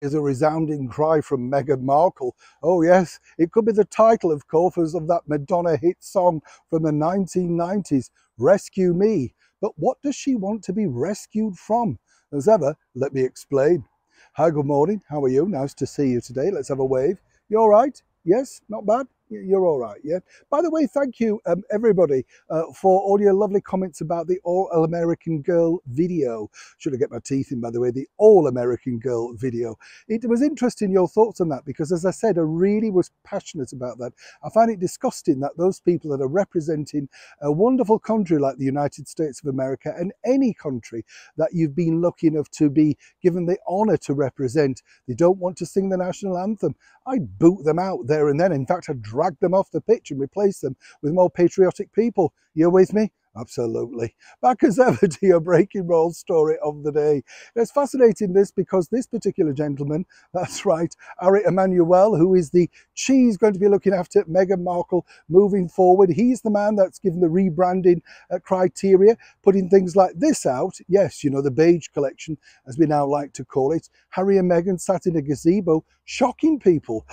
Is a resounding cry from Meghan Markle. Oh yes, it could be the title, of course, of that Madonna hit song from the 1990s, Rescue Me. But what does she want to be rescued from? As ever, let me explain. Hi, good morning. How are you? Nice to see you today. Let's have a wave. You all right? Yes, not bad. You're all right, yeah. By the way, thank you, everybody, for all your lovely comments about the All-American Girl video. Should I get my teeth in, by the way, the All-American Girl video. It was interesting, your thoughts on that, because as I said, I really was passionate about that. I find it disgusting that those people that are representing a wonderful country like the United States of America, and any country that you've been lucky enough to be given the honour to represent, they don't want to sing the national anthem. I'd boot them out there and then. In fact, I'd drag them off the pitch and replace them with more patriotic people. You with me? Absolutely. Back as ever to your breaking roll story of the day. It's fascinating this because this particular gentleman, that's right, Harry Emmanuel, who is the cheese going to be looking after Meghan Markle moving forward. He's the man that's given the rebranding criteria, putting things like this out. Yes, you know, the beige collection, as we now like to call it. Harry and Meghan sat in a gazebo, shocking people.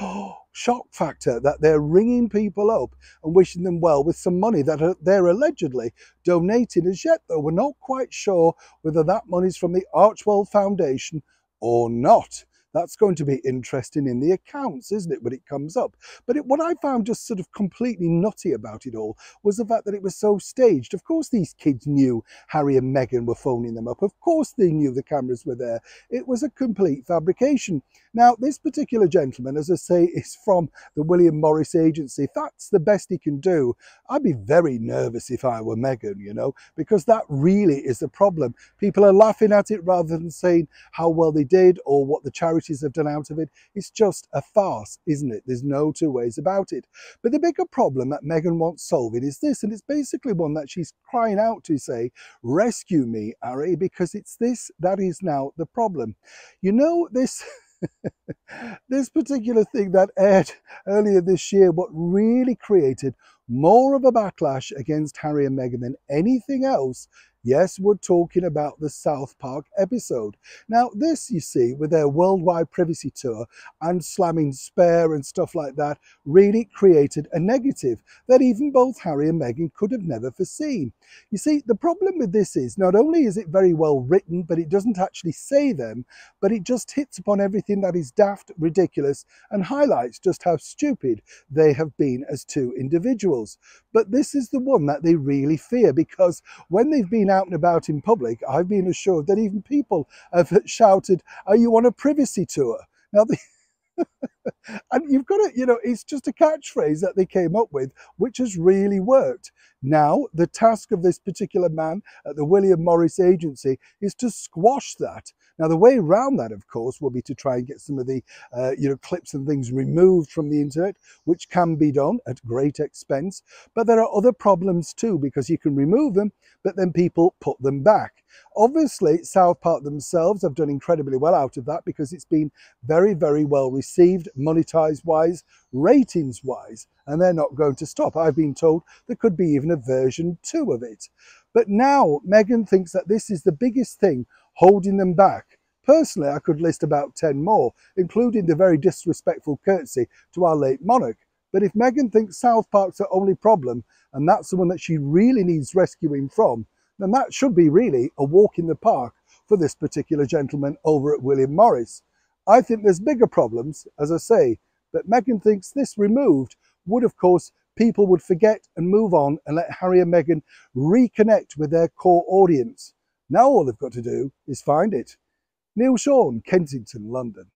Shock factor that they're ringing people up and wishing them well with some money that they're allegedly donating. As yet, though, we're not quite sure whether that money's from the Archwell Foundation or not. That's going to be interesting in the accounts, isn't it, when it comes up? But what I found just sort of completely nutty about it all was the fact that it was so staged. Of course, these kids knew Harry and Meghan were phoning them up. Of course, they knew the cameras were there. It was a complete fabrication. Now, this particular gentleman, as I say, is from the William Morris agency. If that's the best he can do, I'd be very nervous if I were Meghan, you know, because that really is the problem. People are laughing at it rather than saying how well they did or what the charities have done out of it. It's just a farce, isn't it? There's no two ways about it. But the bigger problem that Meghan wants solving is this, and it's basically one that she's crying out to say, rescue me, Harry, because it's this that is now the problem. You know, this this particular thing that aired earlier this year, what really created more of a backlash against Harry and Meghan than anything else. Yes, we're talking about the South Park episode. Now, this, you see, with their worldwide privacy tour and slamming Spare and stuff like that, really created a negative that even both Harry and Meghan could have never foreseen. You see, the problem with this is not only is it very well written, but it doesn't actually say them, but it just hits upon everything that is daft, ridiculous, and highlights just how stupid they have been as two individuals. But this is the one that they really fear, because when they've been out and about in public, I've been assured that even people have shouted, "Are you on a privacy tour?" Now, and you've got to, you know, it's just a catchphrase that they came up with, which has really worked. Now, the task of this particular man at the William Morris agency is to squash that. Now, the way around that, of course, will be to try and get some of the, you know, clips and things removed from the internet, which can be done at great expense. But there are other problems too, because you can remove them, but then people put them back. Obviously, South Park themselves have done incredibly well out of that because it's been very, very well received, monetized-wise, ratings-wise, and they're not going to stop. I've been told there could be even a version 2 of it. But now Meghan thinks that this is the biggest thing holding them back. Personally, I could list about 10 more, including the very disrespectful courtesy to our late monarch. But if Meghan thinks South Park's her only problem, and that's the one that she really needs rescuing from, then that should be really a walk in the park for this particular gentleman over at William Morris. I think there's bigger problems, as I say, but Meghan thinks this removed would, of course, people would forget and move on and let Harry and Meghan reconnect with their core audience. Now all they've got to do is find it. Neil Sean, Kensington, London.